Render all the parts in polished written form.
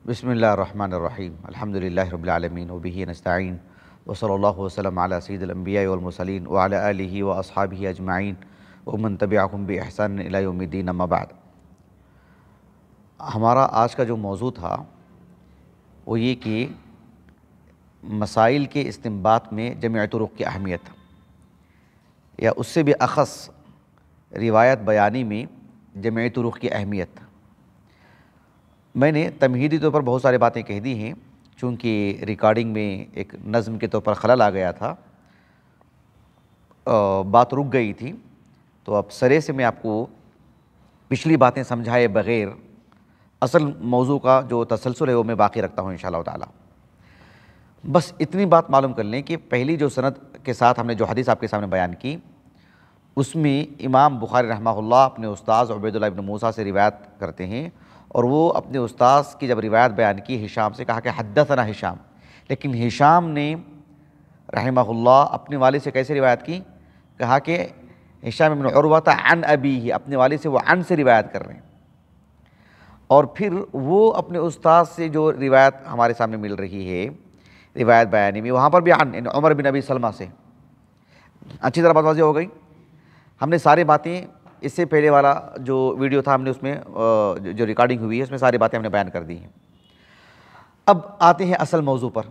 بسم اللہ الرحمن الرحیم الحمدللہ رب العالمین وبہ نستعین وصلی اللہ وسلم علی سید الانبیاء والمرسلین وعلی آلہ واصحابہ اجمعین ومن تبعہم بإحسان الی یوم الدین اما بعد۔ ہمارا آج کا جو موضوع تھا وہ یہ کہ مسائل کے استنباط میں جمع طرق کی اہمیت، یا اس سے بھی اخص روایت بیانی میں جمع طرق کی اہمیت۔ میں نے تمہیدی طور پر بہت ساری باتیں کہہ دی ہیں، چونکہ ریکارڈنگ میں ایک نظم کے طور پر خلل آ گیا تھا، بات رک گئی تھی، تو اب سرے سے میں آپ کو پچھلی باتیں سمجھائے بغیر اصل موضوع کا جو تسلسل ہے وہ میں باقی رکھتا ہوں انشاءاللہ تعالی۔ بس اتنی بات معلوم کر لیں کہ پہلی جو سند کے ساتھ ہم نے جو حدیث آپ کے سامنے بیان کی، اس میں امام بخاری رحمہ اللہ اپنے استاذ عبیداللہ ابن موسیٰ سے روایت کرتے ہیں، اور وہ اپنے استاذ کی جب روایت بیان کی ہشام سے، کہا کہ حدثنا ہشام، لیکن ہشام نے رحمہ اللہ اپنے والد سے کیسے روایت کی؟ کہا کہ ہشام بن عروہ عن ابیہ، اپنے والد سے وہ عن سے روایت کر رہے ہیں، اور پھر وہ اپنے استاذ سے جو روایت ہمارے سامنے مل رہی ہے روایت بیانی میں، وہاں پر بھی عن عمر بن ابی سلمہ سے۔ اچھی طرح بات واضح ہو گئی۔ ہم نے ساری باتیں، اس سے پہلے والا جو ویڈیو تھا ہم نے اس میں جو ریکارڈنگ ہوئی ہے اس میں ساری باتیں ہم نے بیان کر دی ہیں۔ اب آتے ہیں اصل موضوع پر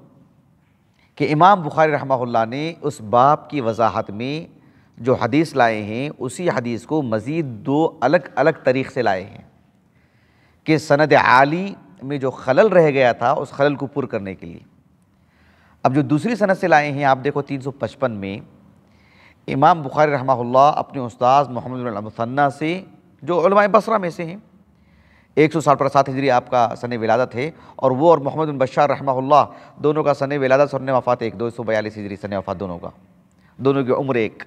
کہ امام بخاری رحمہ اللہ نے اس باب کی وضاحت میں جو حدیث لائے ہیں اسی حدیث کو مزید دو الگ الگ طریق سے لائے ہیں کہ سند عالی میں جو خلل رہ گیا تھا اس خلل کو پر کرنے کے لیے۔ اب جو دوسری سند سے لائے ہیں آپ دیکھو 355 میں امام بخاری رحمہ اللہ اپنے استاذ محمد بن المثنی سے، جو علماء بصرہ میں سے ہیں، 160 ہجری آپ کا سن ولادت ہے، اور وہ اور محمد بن بشار رحمہ اللہ دونوں کا سن ولادت سن وفات ایک، 242 ہجری سن وفات دونوں کا، دونوں کی عمر ایک،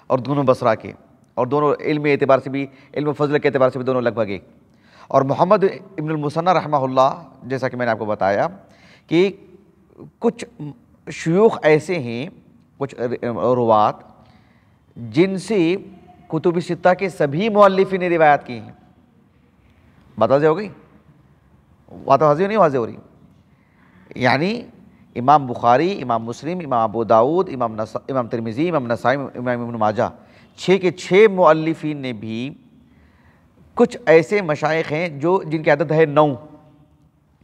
اور دونوں بصرہ کے، اور دونوں علم اعتبار سے بھی، علم فضل کے اعتبار سے بھی دونوں لگ بھگ ایک۔ اور محمد ابن المثنی رحمہ اللہ، جیسا کہ میں نے آپ کو بتایا کہ کچھ شیوخ ایسے ہیں، کچھ روات جن سے کتب ستہ کے سبھی مؤلفین نے روایت کی ہیں۔ بات واضح ہو گئی؟ بات واضح نہیں واضح ہو رہی؟ یعنی امام بخاری، امام مسلم، امام ابو داؤد، امام ترمذی، امام نسائی، امام ابن ماجہ، 6 کے 6 مؤلفین نے بھی کچھ ایسے مشائخ ہیں جو جن کی عدد ہے 9۔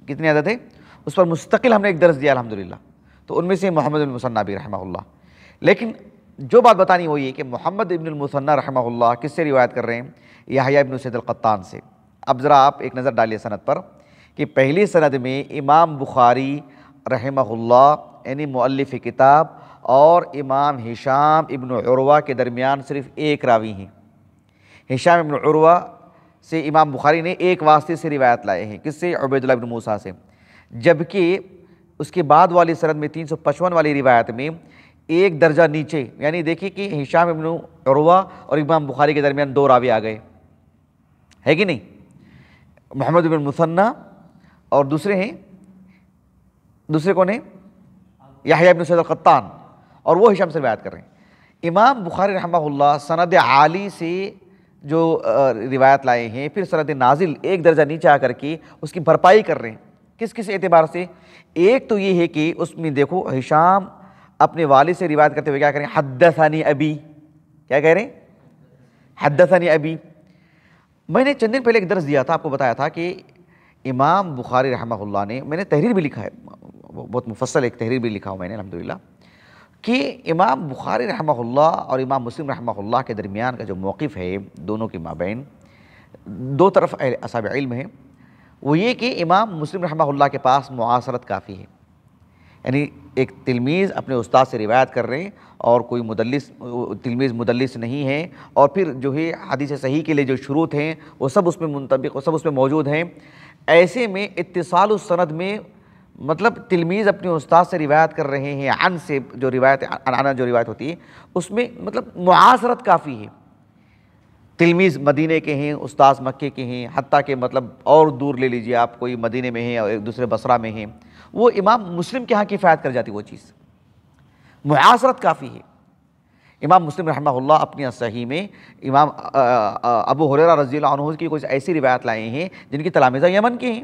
کتنی عدد ہے؟ اس پر مستقل ہم نے ایک درس دیا الحمدللہ، تو ان میں سے محمد بن المثنی بھی رحمہ اللہ۔ لیکن جو بات بتانی وہ یہ کہ محمد ابن المثنی رحمہ اللہ کس سے روایت کر رہے ہیں؟ یحییٰ ابن سعید القطان سے۔ اب ذرا آپ ایک نظر ڈالیے سند پر کہ پہلی سند میں امام بخاری رحمہ اللہ یعنی مؤلف کتاب اور امام ہشام ابن عروہ کے درمیان صرف ایک راوی ہیں۔ ہشام ابن عروہ سے امام بخاری نے ایک واسطے سے روایت لائے ہیں، کس سے؟ عبیداللہ ابن موسیٰ سے۔ جبکہ اس کے بعد والی سند میں 355 والی روایت میں ایک درجہ نیچے، یعنی دیکھیں کہ ہشام ابن عروہ اور امام بخاری کے درمیان 2 راوی آ گئے، ہے کہ نہیں؟ محمد بن المثنی اور دوسرے ہیں، دوسرے کون ہیں؟ یحییٰ ابن سعید القطان، اور وہ ہشام سے روایت کر رہے ہیں۔ امام بخاری رحمہ اللہ سند عالی سے جو روایت لائے ہیں، پھر سند نازل ایک درجہ نیچے آ کر کے اس کی بھرپائی کر رہے ہیں۔ کس کس اعتبار سے؟ ایک تو یہ ہے کہ اس میں دیکھو ہشام اپنے والد سے روایت کرتے ہوئے کیا کریں؟ حدثنی ابی، کیا کہہ رہے ہیں؟ حدثنی ابی۔ میں نے چند دن پہلے ایک درس دیا تھا، آپ کو بتایا تھا کہ امام بخاری رحمہ اللہ نے، میں نے تحریر بھی لکھا ہے، بہت مفصل ایک تحریر بھی لکھا ہوں میں نے الحمدللہ، کہ امام بخاری رحمہ اللہ اور امام مسلم رحمہ اللہ کے درمیان کا جو موقف ہے، دونوں کے مابین دو طرف اصحاب علم ہیں، وہ یہ کہ امام مسلم رحمہ اللہ کے پاس معاصرت کافی ہے، یعنی ایک تلمیذ اپنے استاد سے روایت کر رہے ہیں اور کوئی تلمیذ مدلس نہیں ہے، اور پھر جو ہے حدیث صحیح کے لیے جو شروط ہیں وہ سب اس میں منطبق، وہ سب اس میں موجود ہیں۔ ایسے میں اتصال السند میں مطلب تلمیذ اپنے استاد سے روایت کر رہے ہیں، عن سے جو روایت ہوتی ہے اس میں مطلب معاصرت کافی ہے۔ تلمیذ مدینے کے ہیں، استاذ مکے کے ہیں، حتیٰ کہ مطلب اور دور لے لیجئے آپ، کوئی مدینے میں ہیں اور ایک دوسرے بصرہ میں ہیں، وہ امام مسلم کے ہاں کفایت کر جاتی وہ چیز، معاصرت کافی ہے۔ امام مسلم رحمہ اللہ اپنی صحیح میں امام ابو ہریرہ رضی اللہ عنہ کی کچھ ایسی روایت لائے ہیں جن کی تلامذہ یمن کے ہیں،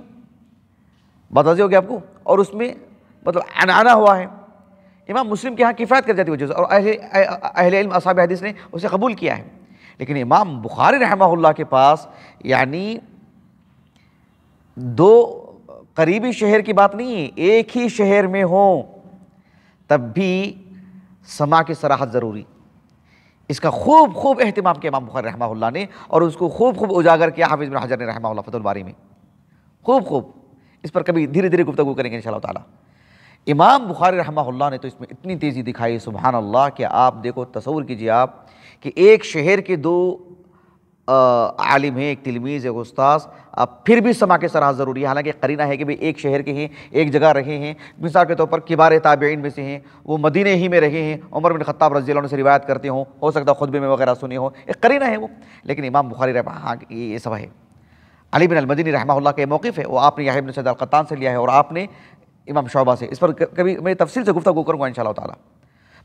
بات واضح ہو گیا آپ کو؟ اور اس میں مطلب عنعنہ ہوا ہے، امام مسلم کے ہاں کفایت کر جاتی وجہ سے، اور اہل علم اصحاب حدیث نے اسے قبول کیا ہے۔ لیکن امام بخاری رحمہ اللہ کے پاس یعنی دو قریبی شہر کی بات نہیں ہے، ایک ہی شہر میں ہوں تب بھی سماع کی صراحت ضروری، اس کا خوب اہتمام کیا امام بخاری رحمہ اللہ نے، اور اس کو خوب اجاگر کیا حافظ بن حجر نے رحمہ اللہ فتح الباری میں، خوب اس پر کبھی دھیرے دھیرے گفتگو کریں گے انشاءاللہ تعالی۔ امام بخاری رحمہ اللہ نے تو اس میں اتنی تیزی دکھائی سبحان اللہ کہ آپ دیکھو، تصور کیجئے آپ کہ ایک شہر کے دو عالم ہیں، ایک تلمیذ ایک استاذ، اب پھر بھی سماع کے صراحت ضروری ہے، حالانکہ قرینہ ہے کہ بھی ایک شہر کے ہیں، ایک جگہ رہے ہیں، مثال کے طور پر کبار تابعین میں سے ہیں، وہ مدینہ ہی میں رہے ہیں، عمر بن خطاب رضی اللہ عنہ سے روایت کرتے ہوں، ہو سکتا ہے خطبے میں وغیرہ سنے ہوں، ایک قرینہ ہے وہ، لیکن امام بخاری رحمہ ہاں یہ سب ہے۔ علی بن المدینی رحمہ اللہ کا موقف ہے، وہ آپ نے یحییٰ بن سعید القطان سے لیا ہے، اور آپ نے امام شعبہ سے، اس پر کبھی میں تفصیل سے گفتگو کروں گا انشاءاللہ تعالی۔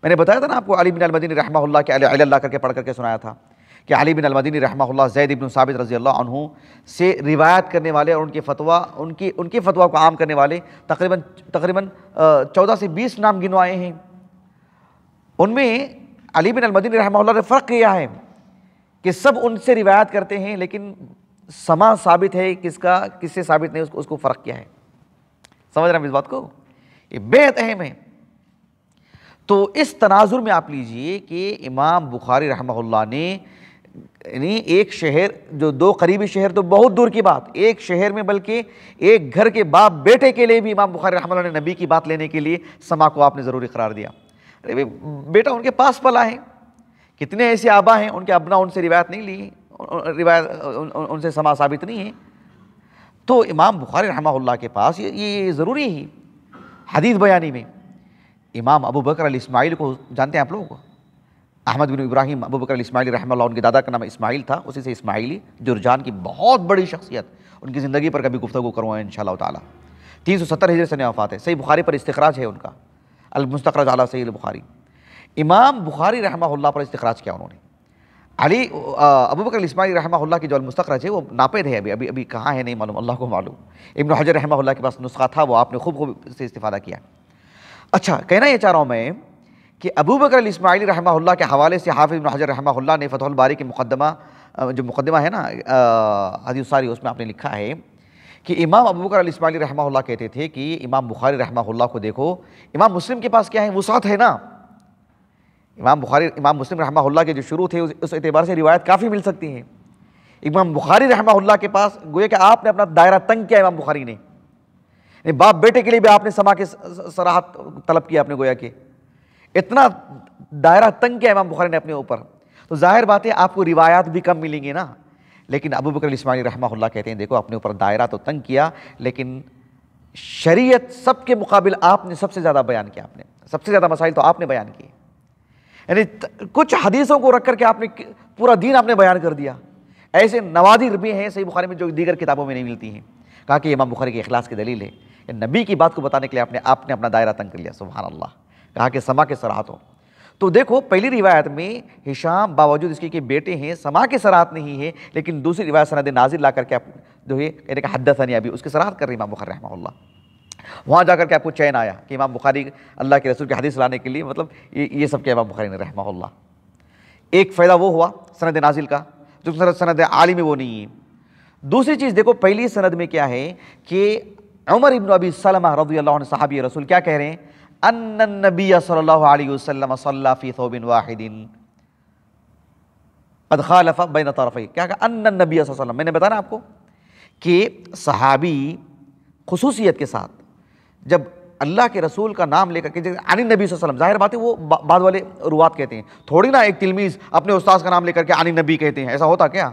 میں نے بتایا تھا نا آپ کو، علی بن المدینی رحمہ اللہ کے علی اللہ کر کے پڑھ کر کے سنایا تھا کہ علی بن المدینی رحمہ اللہ زید بن ثابت رضی اللہ عنہ سے روایت کرنے والے اور ان کے فتویٰ کو عام کرنے والے تقریباً 14 سے 20 نام گنوائے ہیں۔ ان میں علی بن المدینی رحمہ اللہ نے فرق کیا ہے کہ سب ان سے روایت کرتے ہیں، لیکن سماع ثابت ہے کس سے ثابت نہیں، اس کو فرق کیا ہے، سمجھ رہے ہیں اس بات کو؟ یہ بہت اہم ہے۔ تو اس تناظر میں آپ لیجئے کہ امام بخاری رحمہ اللہ نے یعنی ایک شہر، جو دو قریبی شہر تو بہت دور کی بات، ایک شہر میں بلکہ ایک گھر کے باپ بیٹے کے لیے بھی امام بخاری رحمہ اللہ نے نبی کی بات لینے کے لیے سماع کو آپ نے ضروری قرار دیا۔ بیٹا ان کے پاس پلا ہے، کتنے ایسے آبا ہیں ان کے ابنا ان سے روایت نہیں لی، روایت ان سے سماع ثابت نہیں ہے، تو امام بخاری رحمہ اللہ کے پاس یہ ضروری ہے حدیث بیانی میں۔ امام ابو بکر الاسماعیلی کو جانتے ہیں آپ لوگ؟ احمد بن ابراہیم ابو بکر الاسماعیلی رحمہ اللہ، ان کے دادا کا نام اسماعیل تھا، اسی سے اسماعیلی، جرجان کی بہت بڑی شخصیت، ان کی زندگی پر کبھی گفتگو کروں گا انشاءاللہ تعالی۔ 370 ہجری سنہ وفات ہے، صحیح بخاری پر استخراج ہے ان کا، المستخرج علی صحیح البخاری۔ امام بخاری رحمہ اللہ پر استخراج کیا انہوں نے، ابو بکر الاسماعیلی رحمہ اللہ کی جو المستخرج ہے وہ ناپید ہے، ابھی کہاں ہے نہیں معلوم، اللہ کو معلوم۔ ابن حجر رحمہ اللہ کے پاس نسخہ تھا، وہ آپ نے خوب سے استفادہ کیا۔ اچھا، کہنا یہ چاہ رہا ہوں میں کہ ابو بکر الاسماعیلی رحمہ اللہ کے حوالے سے حافظ ابن حجر رحمہ اللہ نے فتح الباری کے مقدمہ ہے نا حدیث ساری، اس میں آپ نے لکھا ہے کہ امام ابو بکر الاسماعیلی رحمہ اللہ کہتے تھے کہ امام بخاری رحمہ اللہ کو دیکھو، امام مسلم کے پاس کیا ہے، وسعت ہے نا، امام مسلم رحمہ اللہ کے جو شروع تھے اس اعتبار سے روایت کافی مل سکتی ہیں۔ امام بخاری رحمہ اللہ کے پاس گویا کہ آپ نے اپنا دائرہ تنگ کیا، امام بخاری نے، باپ بیٹے کے لیے بھی آپ نے سماع کی صراحت طلب کیا، آپ نے گویا کہ اتنا دائرہ تنگ کیا امام بخاری نے اپنے اوپر، تو ظاہر بات ہے آپ کو روایات بھی کم ملیں گے نا۔ لیکن ابو بکر الاسماعیلی رحمہ اللہ کہتے ہیں دیکھو اپنے اوپر دائرہ تو تنگ کیا، لیکن شریعت سب کے مقابل آپ نے سب سے زیادہ بیان کیا، آپ نے سب سے زیادہ مسائل تو آپ نے بیان کیے، یعنی کچھ حدیثوں کو رکھ کر کے آپ نے پورا دین آپ نے بیان کر دیا۔ ایسے نوادر بھی ہیں صحیح بخاری میں جو دیگر کتابوں میں نہیں ملتی ہیں۔ کہا کہ امام بخاری کے اخلاص کی دلیل ہے، نبی کی بات کو بتانے کے لیے آپ نے اپنا دائرہ تنگ کر لیا، سبحان اللہ۔ کہا کہ سماع کے صراحت ہو، تو دیکھو پہلی روایت میں ہشام باوجود اس کے کہ بیٹے ہیں سماع کے صراحت نہیں ہے، لیکن دوسری روایت سند نازل لا کر کے جو ہے کہنے کا حدثنی ابھی، اس کے صراحت کر رہے امام بخاری رحمہ اللہ۔ وہاں جا کر کے آپ کو چین آیا کہ امام بخاری اللہ کے رسول کی حدیث لانے کے لیے مطلب یہ سب کیا امام بخاری نے رحمہ اللہ۔ ایک فائدہ وہ ہوا سند نازل کا، جو سند عالی میں وہ نہیں ہے۔ دوسری چیز دیکھو پہلی سند میں کیا ہے کہ عمر ابن ابی سلمہ رضی اللہ عنہ صحابی رسول کیا کہہ رہے ہیں، ان النبی صلی اللہ علیہ وسلم صلی فی ثوب واحد قد خالف بین طرفی، کیا کہا ان النبی صلی اللہ علیہ وسلم، میں نے بتایا آپ کو کہ صحابی خصوصیت کے ساتھ جب اللہ کے رسول کا نام لے کر کے عن النبی صلی اللہ علیہ وسلم، ظاہر بات ہے وہ بعد والے روات کہتے ہیں، تھوڑی نا ایک تلمیذ اپنے استاذ کا نام لے کر کے عن النبی کہتے ہیں، ایسا ہوتا کیا؟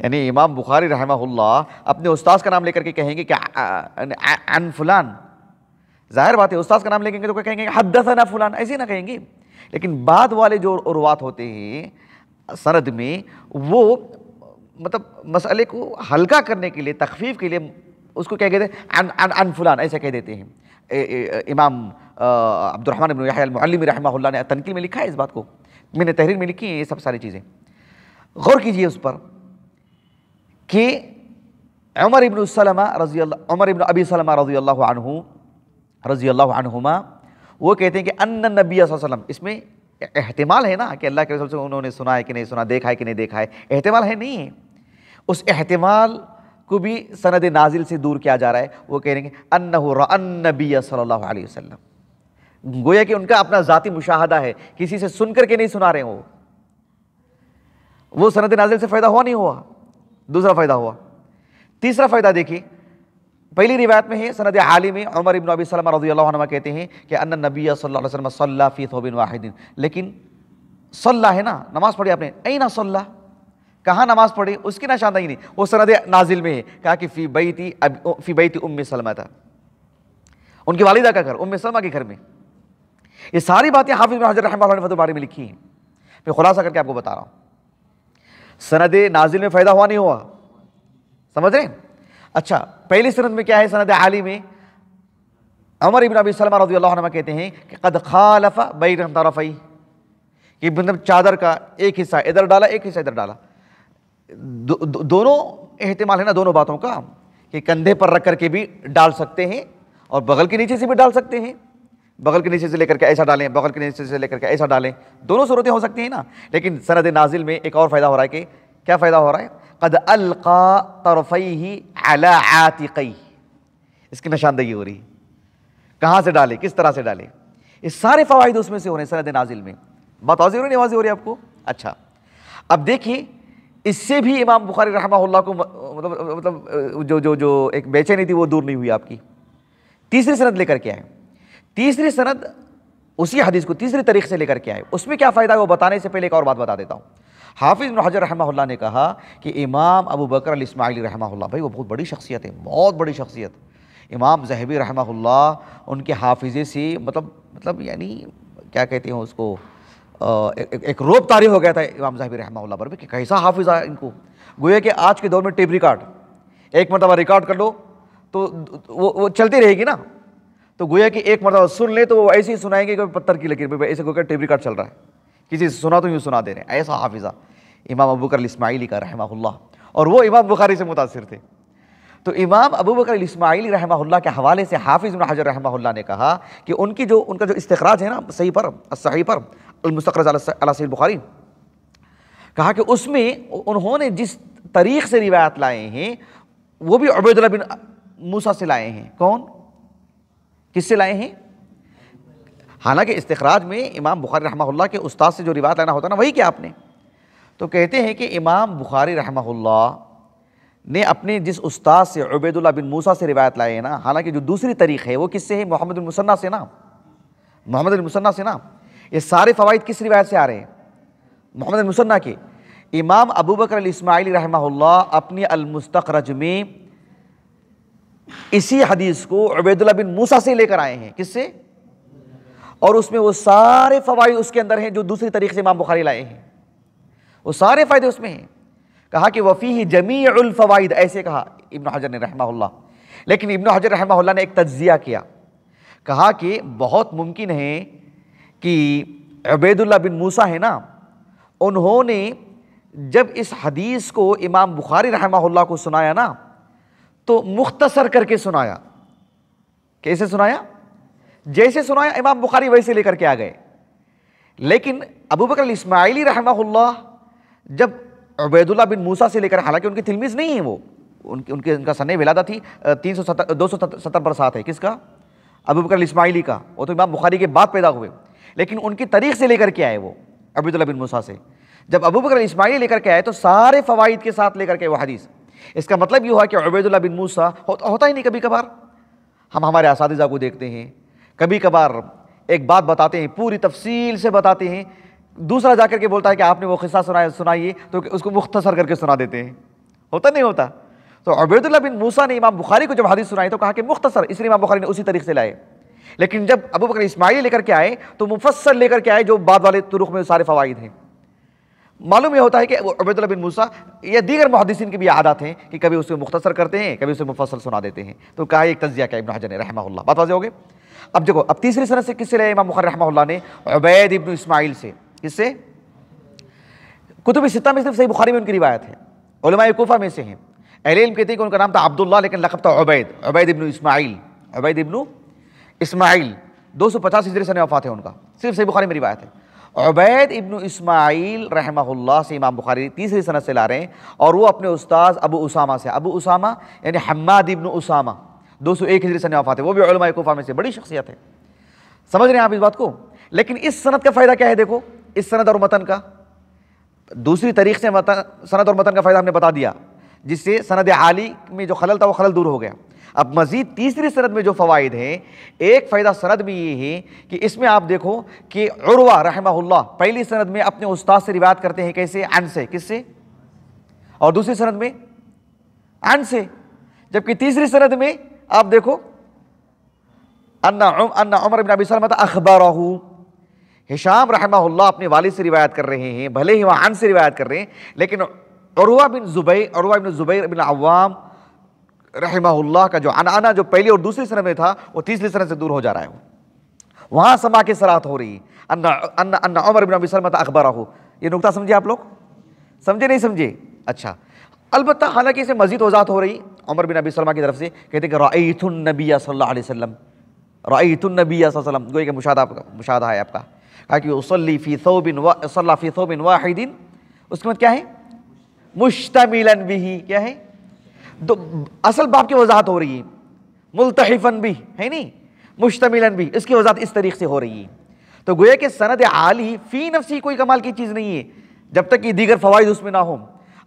یعنی امام بخاری رحمہ اللہ اپنے استاذ کا نام لے کر کے کہیں گے کہ عن فلان، ظاہر بات ہے استاذ کا نام لے گے تو کہیں گے حدثنا فلان، ایسے نہ کہیں گے، لیکن بعد والے جو روات ہوتے ہیں سند میں وہ مطلب مسئلے کو ہلکا کرنے کے لیے، تخفیف کے لیے اس کو کیا کہتے ہیں عن فلان، ایسے کہہ دیتے ہیں۔ امام عبد الرحمن بن یحییٰ المعلمی رحمہ اللہ نے تنقیح میں لکھا ہے اس بات کو، میں نے تحریر میں لکھی ہیں یہ سب ساری چیزیں، غور کیجئے اس پر کہ عمر ابن ابی سلمہ رضی اللہ عنہما وہ کہتے ہیں کہ ان النبی صلی اللہ علیہ وسلم، اس میں احتمال ہے نا کہ اللہ کے رسول سے انہوں نے سنا ہے کہ نہیں سنا، دیکھا ہے کہ نہیں دیکھا ہے، احتمال ہے نہیں ہے، اس احتمال کو بھی سند نازل سے دور کیا جا رہا ہے. وہ کہہ رہے ہیں کہ انہ رأى النبی صلی اللہ علیہ وسلم، گویا کہ ان کا اپنا ذاتی مشاہدہ ہے، کسی سے سن کر کے نہیں سنا رہے ہیں. وہ سند نازل سے فائدہ ہوا نہیں ہوا؟ دوسرا فائدہ ہوا. تیسرا فائدہ دیکھیے، پہلی روایت میں ہے سند عالی میں عمر ابن ابی سلمہ رضی اللہ عنہ کہتے ہیں کہ ان النبی صلی اللہ علیہ وسلم صلی فی ثوب واحد، لیکن صلی ہے نا، نماز پڑھی آپ نے، اینا صلی، کہاں نماز پڑھی، اس کی نشاندہی نہیں، وہ سند نازل میں ہے. کہا کہ فی بیت ام سلمہ تھا، ان کی والدہ کا گھر، ام سلمہ کے گھر میں. یہ ساری باتیں حافظ ابن حجر رحمہ اللہ نے فتح الباری میں لکھی ہیں. میں خلاصہ کر کے آپ کو بتا رہا ہوں. سند نازل میں فائدہ ہوا نہیں ہوا؟ سمجھ رہے ہیں؟ اچھا، پہلی سند میں کیا ہے؟ سند عالی میں عمر ابن ابی سلمہ رضی اللہ عنہ کہتے ہیں کہ قد خالف بین طرفی، کہ مطلب چادر کا ایک حصہ ادھر ڈالا، ایک حصہ ادھر ڈالا. دونوں احتمال ہے نا دونوں باتوں کا، کہ کندھے پر رکھ کر کے بھی ڈال سکتے ہیں اور بغل کے نیچے سے بھی ڈال سکتے ہیں، بغل کے نیچے سے لے کر کے ایسا ڈالیں، بغل کے نیچے سے لے کر کے ایسا ڈالیں، دونوں صورتیں ہو سکتی ہیں نا. لیکن سند نازل میں ایک اور فائدہ ہو رہا ہے. کہ کیا فائدہ ہو رہا ہے؟ قد القى طرفیہ علی عاتقیہ، اس کی نشاندہی ہو رہی ہے، کہاں سے ڈالے، کس طرح سے ڈالے. یہ سارے فوائد اس میں سے ہو رہے ہیں سند نازل میں. بات واضح ہو رہی ہے، واضح ہو رہی ہے آپ کو؟ اچھا، اب دیکھیے اس سے بھی امام بخاری رحمہ اللہ کو مطلب جو ایک بے چینی تھی وہ دور نہیں ہوئی آپ کی. تیسری سند لے کر کے آئے. تیسری سند اسی حدیث کو تیسری طریق سے لے کر کے آئے. اس میں کیا فائدہ ہے وہ بتانے سے پہلے ایک اور بات بتا دیتا ہوں. حافظ ابن حجر رحمہ اللہ نے کہا کہ امام ابو بکر الاسماعیلی رحمہ اللہ، بھائی وہ بہت بڑی شخصیت ہے، بہت بڑی شخصیت. امام ذہبی رحمہ اللہ ان کے حافظے سے مطلب یعنی کیا کہتے ہیں اس کو، ایک روب طاری ہو گیا تھا امام ذہبی رحمہ اللہ پر کہ کیسا حافظ ہے ان کو. گویا کہ آج کے دور میں ٹیپ ریکارڈ، ایک مرتبہ ریکارڈ کر لو تو وہ چلتی رہے گی نا. تو گویا کہ ایک مرتبہ سن لے تو وہ ایسے ہی سنائیں گے کہ پتھر کی لکیر، ایسے گویا ٹیپ ریکارڈ چل رہا ہے، کسی سے سنا تو یوں سنا دے رہے ہیں. ایسا حافظہ امام ابو بکر الاسماعیلی کا رحمہ اللہ، اور وہ امام بخاری سے متاثر تھے. تو امام ابو بکر الاسماعیلی رحمہ اللہ کے حوالے سے حافظ ابن حجر رحمہ اللہ نے کہا کہ ان کا جو استخراج ہے نا صحیح پر المستخرج علی صحیح بخاری، کہا کہ اس میں انہوں نے جس طریق سے روایت لائے ہیں وہ بھی عبید اللہ بن موسیٰ سے لائے ہیں. کون؟ کس سے لائے ہیں؟ حالانکہ استخراج میں امام بخاری رحمہ اللہ کے استاد سے جو روایت لانا ہوتا نا وہی کیا آپ نے. تو کہتے ہیں کہ امام بخاری رحمہ اللہ نے اپنے جس استاد سے عبید اللہ بن موسیٰ سے روایت لائے ہیں نا، حالانکہ جو دوسری طریق ہے وہ کس سے ہے؟ محمد المثنی سے نا، محمد المثنی سے نا. یہ سارے فوائد کس روایت سے آ رہے ہیں؟ محمد المثنی کے. امام ابو بکر الاسماعیلی رحمہ اللہ اپنی المستخرج میں اسی حدیث کو عبید اللہ بن موسیٰ سے لے کر آئے ہیں. کس سے؟ اور اس میں وہ سارے فوائد اس کے اندر ہیں جو دوسری طریقے سے امام بخاری لائے ہیں، وہ سارے فائدے اس میں ہیں. کہا کہ وفیہ جمیع الفوائد، ایسے کہا ابن حجر نے رحمہ اللہ. لیکن ابن حجر رحمہ اللہ نے ایک تجزیہ کیا، کہا کہ بہت ممکن ہے کہ عبید اللہ بن موسیٰ ہے نا، انہوں نے جب اس حدیث کو امام بخاری رحمہ اللہ کو سنایا نا تو مختصر کر کے سنایا. کیسے سنایا؟ جیسے سنایا امام بخاری ویسے لے کر کے آ گئے. لیکن ابو بکر الاسماعیلی رحمہ اللہ جب عبید اللہ بن موسیٰ سے لے کر، حالانکہ ان کے تلمیذ نہیں ہیں وہ، ان کا سنِ ولادت تھی 270 برسات ہے. کس کا؟ ابو بکر الاسماعیلی کا. وہ تو امام بخاری کے بعد پیدا ہوئے، لیکن ان کی طریق سے لے کر کے آئے وہ عبید اللہ بن موسیٰ سے. جب ابو بکر الاسماعیلی لے کر کے آئے تو سارے فوائد کے ساتھ لے کر کے وہ حدیث. اس کا مطلب یہ ہوا کہ عبید اللہ بن موسیٰ ہوتا ہی نہیں. کبھی کبھار ہم ہمارے اساتذہ کو دیکھتے ہیں، کبھی کبھار ایک بات بتاتے ہیں، پوری تفصیل سے بتاتے ہیں، دوسرا جا کر کے بولتا ہے کہ آپ نے وہ قصہ سنائیے تو اس کو مختصر کر کے سنا دیتے ہیں. ہوتا نہیں ہوتا؟ تو عبید اللہ بن موسیٰ نے امام بخاری کو جب حدیث سنائی تو کہا کہ مختصر، اس لیے امام بخاری نے اسی طریقے سے لائے. لیکن جب ابو بکر اسماعیلی لے کر کے آئے تو مفصل لے کر کے آئے، جو بعد والے طرق میں سارے فوائد ہیں. معلوم یہ ہوتا ہے کہ عبید اللہ بن موسیٰ یا دیگر محدثین کی بھی عادات ہیں کہ کبھی اسے مختصر کرتے ہیں، کبھی اسے مفصل سنا دیتے ہیں. تو کہا ایک تجزیہ کیا ابن حجر نے رحمہ اللہ. بات واضح ہو گئی؟ اب دیکھو، اب تیسری سند سے کس سے لے امام بخاری رحمہ اللہ نے؟ عبید ابن اسماعیل سے. کس سے؟ کتب ستہ میں صرف صحیح بخاری میں ان کی روایت ہے، علماء کوفہ میں سے ہیں. اہل علم کہتے ہیں کہ ان کا نام تھا عبداللہ لیکن لقب تھا عبید، عبید ابن اسماعیل، عبید ابن اسماعیل، 250 ہجری سنہ وفات ہے ان کا، صرف صحیح بخاری میں روایت ہے۔ عبید ابن اسماعیل رحمہ اللہ سے امام بخاری تیسری سند سے لا رہے ہیں، اور وہ اپنے استاذ ابو اسامہ سے، ابو اسامہ یعنی حماد ابن اسامہ، 201 ہجری سنہ وفات ہے، وہ بھی علماء کوفہ میں سے بڑی شخصیت ہے۔ سمجھ رہے ہیں آپ اس بات کو؟ لیکن اس سند کا فائدہ کیا ہے؟ دیکھو اس سند اور متن کا، دوسری طریق سے سند اور متن کا فائدہ ہم نے بتا دیا، جس سے سند عالی میں جو خلل تھا وہ خلل دور ہو گیا۔ اب مزید تیسری سند میں جو فوائد ہیں، ایک فائدہ سند میں یہ ہے کہ اس میں آپ دیکھو کہ عروہ رحمہ اللہ پہلی سند میں اپنے استاد سے روایت کرتے ہیں، کیسے؟ عن سے، کس سے؟ اور دوسری سند میں عن سے، جبکہ تیسری سند میں آپ دیکھو ان عمر بن ابی سلمہ اخبرہ، ہشام رحمہ اللہ اپنے والد سے روایت کر رہے ہیں، بھلے ہی وہ عن سے روایت کر رہے ہیں، لیکن عروہ بن زبیر بن عوام رحمہ اللہ کا جو عنعنہ جو پہلی اور دوسری سند میں تھا وہ تیسری سند سے دور ہو جا رہا ہے، وہاں سما کی صراحت ہو رہی ہے، ان عمر بن ابی سلمہ اخبرہ۔ یہ نکتہ سمجھے آپ لوگ؟ سمجھے نہیں سمجھے؟ اچھا، البتہ حالانکہ اسے مزید وضاحت ہو رہی عمر بن ابی سلمہ کی طرف سے، کہتے ہیں کہ رأیت النبی صلی اللہ علیہ وسلم، رأیت النبی صلی اللہ علیہ وسلم، گویا کہ مشاہدہ ہے آپ کا، کہا کہ صلی فی ثوب واحد، اس کے مطلب کیا ہے؟ مشتملا بھی، کیا ہے؟ اصل باب کی وضاحت ہو رہی ہے، ملتحفاً بھی ہے نہیں، مشتملاً بھی، اس کی وضاحت اس طریقے سے ہو رہی ہے۔ تو گویا کہ سند عالی فی نفسی کوئی کمال کی چیز نہیں ہے جب تک کہ دیگر فوائد اس میں نہ ہوں۔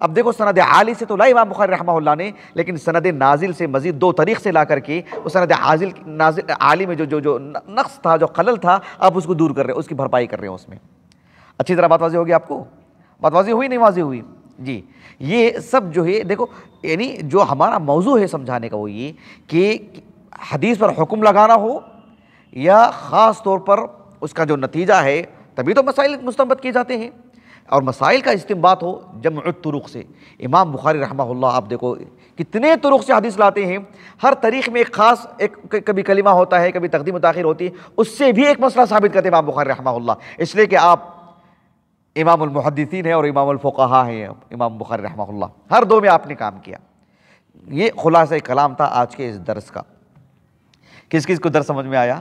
اب دیکھو سند عالی سے تو لا امام بخاری رحمہ اللہ نے، لیکن سند نازل سے مزید دو طریق سے لا کر کے اس سند عالی میں جو نقص تھا، جو خلل تھا، آپ اس کو دور کر رہے ہیں، اس کی بھرپائی کر رہے ہیں اس میں۔ اچھی طرح بات واضح ہوگی آپ کو؟ بات واضح ہوئی نہیں واضح ہوئی؟ جی، یہ سب جو ہے دیکھو، یعنی جو ہمارا موضوع ہے سمجھانے کا وہ یہ کہ حدیث پر حکم لگانا ہو یا خاص طور پر اس کا جو نتیجہ ہے، تبھی تو مسائل مستنبط کیے جاتے ہیں، اور مسائل کا استنباط ہو جمع الطرق سے۔ امام بخاری رحمہ اللہ آپ دیکھو کتنے طرق سے حدیث لاتے ہیں، ہر طریق میں ایک خاص کبھی کلمہ ہوتا ہے، کبھی تقدیم و تاخیر ہوتی ہے، اس سے بھی ایک مسئلہ ثابت کرتے ہیں امام بخاری رحمہ اللہ، اس لیے کہ آپ امام المحدثین ہیں اور امام الفقہاء ہیں امام بخاری رحمہ اللہ، ہر دو میں آپ نے کام کیا۔ یہ خلاصہ کلام تھا آج کے اس درس کا۔ کس کس کو درس سمجھ میں آیا؟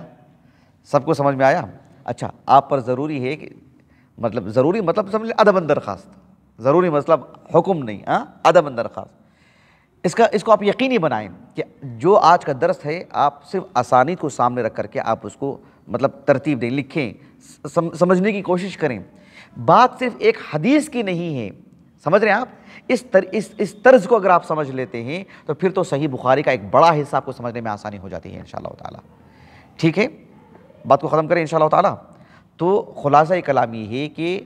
سب کو سمجھ میں آیا؟ اچھا، آپ پر ضروری ہے کہ ضروری مطلب سمجھ لیں ادب درخواست، ضروری مطلب حکم نہیں، ادب درخواست، اس کو آپ یقینی بنائیں کہ جو آج کا درس ہے آپ صرف اسانید کو سامنے رکھ کر کے آپ اس کو ترتیب دیں، لکھیں، سمجھنے کی کوشش کریں۔ بات صرف ایک حدیث کی نہیں ہے، سمجھ رہے ہیں آپ؟ اس طرز کو اگر آپ سمجھ لیتے ہیں تو پھر تو صحیح بخاری کا ایک بڑا حصہ آپ کو سمجھنے میں آسانی ہو جاتی ہے انشاءاللہ تعالی۔ ٹھیک ہے، بات کو ختم کریں انشاءاللہ تعالی۔ تو خلاصہ کلام یہ ہے کہ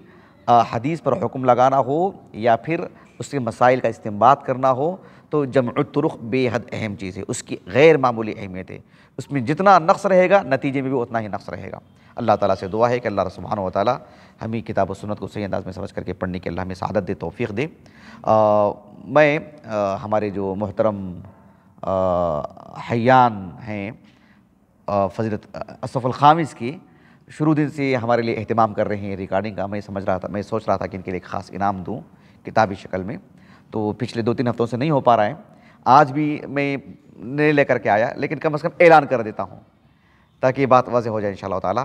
حدیث پر حکم لگانا ہو یا پھر اس کے مسائل کا استنباط کرنا ہو تو جمع الطرق بے حد اہم چیز ہے، اس کی غیر معمولی اہمیت ہے، اس میں جتنا نقص رہے گا نتیجے میں بھی اتنا ہی نقص رہے گا۔ اللہ تعالیٰ سے دعا ہے کہ اللہ سبحانہ و تعالیٰ ہمیں کتاب و سنت کو صحیح انداز میں سمجھ کر کے پڑھنے کی اللہ ہمیں سعادت دے، توفیق دے۔ میں ہمارے جو محترم حیان ہیں فضیلت الصف الخامس کی، شروع دن سے ہمارے لیے اہتمام کر رہے ہیں ریکارڈنگ کا، میں سوچ رہا تھا کہ ان کے لیے ایک خاص انعام دوں کتابی شکل میں، تو پچھلے 2-3 ہفتوں سے نہیں ہو پا رہا ہے، آج بھی میں نہیں لے کر کے آیا، لیکن کم از کم اعلان کر دیتا ہوں تاکہ یہ بات واضح ہو جائے انشاءاللہ تعالی۔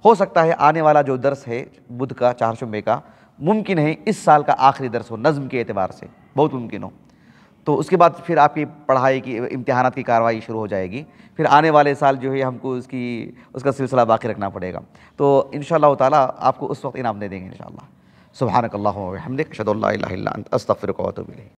ہو سکتا ہے آنے والا جو درس ہے بدھ کا، چہارشنبے کا، ممکن ہے اس سال کا آخری درس ہو نظم کے اعتبار سے، بہت ممکن ہو، تو اس کے بعد پھر آپ کی پڑھائی کی امتحانات کی کارروائی شروع ہو جائے گی، پھر آنے والے سال جو ہے ہم کو اس کا سلسلہ باقی رکھنا پڑے گا، تو انشاءاللہ تعالی آپ کو اس وقت انعام دے دیں گے انشاءاللہ۔ سبحانک اللہم و بحمدک، اشہد ان لا الہ الا انت، استغفرک و اتوب الیک۔